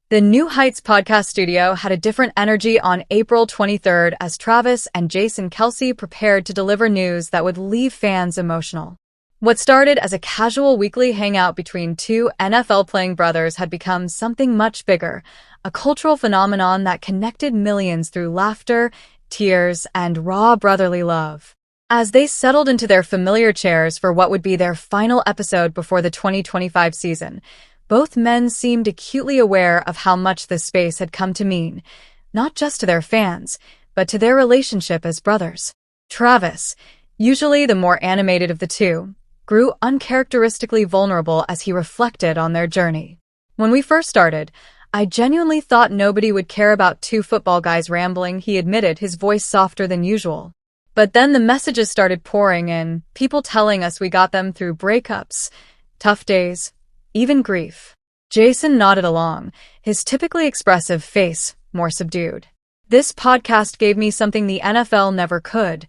The New Heights podcast studio had a different energy on April 23rd as Travis and Jason Kelce prepared to deliver news that would leave fans emotional. What started as a casual weekly hangout between two NFL-playing brothers had become something much bigger, a cultural phenomenon that connected millions through laughter, tears, and raw brotherly love. As they settled into their familiar chairs for what would be their final episode before the 2025 season, both men seemed acutely aware of how much this space had come to mean, not just to their fans, but to their relationship as brothers. Travis, usually the more animated of the two, grew uncharacteristically vulnerable as he reflected on their journey. When we first started, I genuinely thought nobody would care about two football guys rambling, he admitted, his voice softer than usual. But then the messages started pouring in, people telling us we got them through breakups, tough days, even grief. Jason nodded along, his typically expressive face more subdued. This podcast gave me something the NFL never could,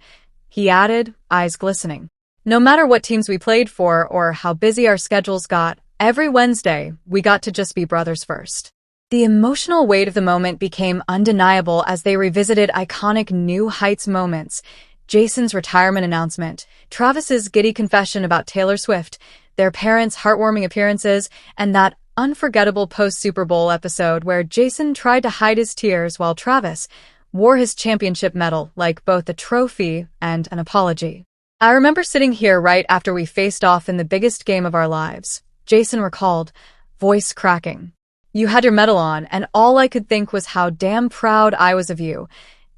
he added, eyes glistening. No matter what teams we played for or how busy our schedules got, every Wednesday, we got to just be brothers first. The emotional weight of the moment became undeniable as they revisited iconic New Heights moments. Jason's retirement announcement, Travis's giddy confession about Taylor Swift, their parents' heartwarming appearances, and that unforgettable post-Super Bowl episode where Jason tried to hide his tears while Travis wore his championship medal like both a trophy and an apology. I remember sitting here right after we faced off in the biggest game of our lives, Jason recalled, voice cracking. You had your medal on, and all I could think was how damn proud I was of you,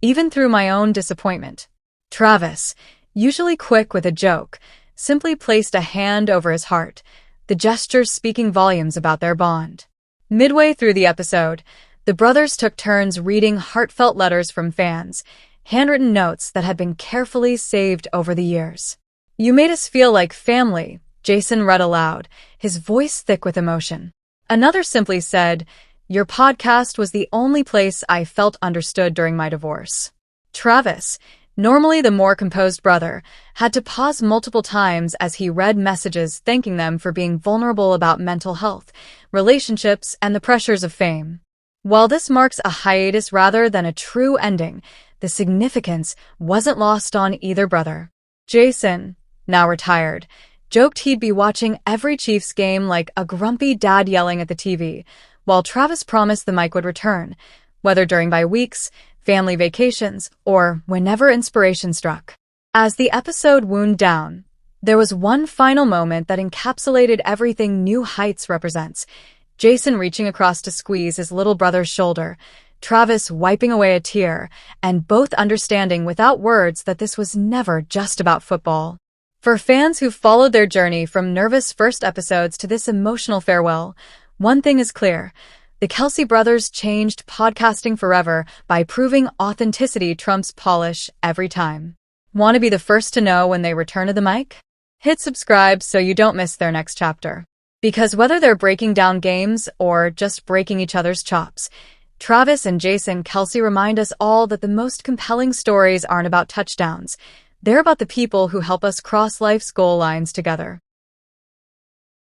even through my own disappointment. Travis, usually quick with a joke, simply placed a hand over his heart, the gesture speaking volumes about their bond. Midway through the episode, the brothers took turns reading heartfelt letters from fans, handwritten notes that had been carefully saved over the years. You made us feel like family, Jason read aloud, his voice thick with emotion. Another simply said, your podcast was the only place I felt understood during my divorce. Travis, normally the more composed brother, had to pause multiple times as he read messages thanking them for being vulnerable about mental health, relationships, and the pressures of fame. While this marks a hiatus rather than a true ending, the significance wasn't lost on either brother. Jason, now retired, joked he'd be watching every Chiefs game like a grumpy dad yelling at the TV, while Travis promised the mic would return, whether during bye weeks, family vacations, or whenever inspiration struck. As the episode wound down, there was one final moment that encapsulated everything New Heights represents. Jason reaching across to squeeze his little brother's shoulder, Travis wiping away a tear, and both understanding without words that this was never just about football. For fans who followed their journey from nervous first episodes to this emotional farewell, one thing is clear. The Kelce brothers changed podcasting forever by proving authenticity trumps polish every time. Want to be the first to know when they return to the mic? Hit subscribe so you don't miss their next chapter. Because whether they're breaking down games or just breaking each other's chops, Travis and Jason Kelce remind us all that the most compelling stories aren't about touchdowns. They're about the people who help us cross life's goal lines together.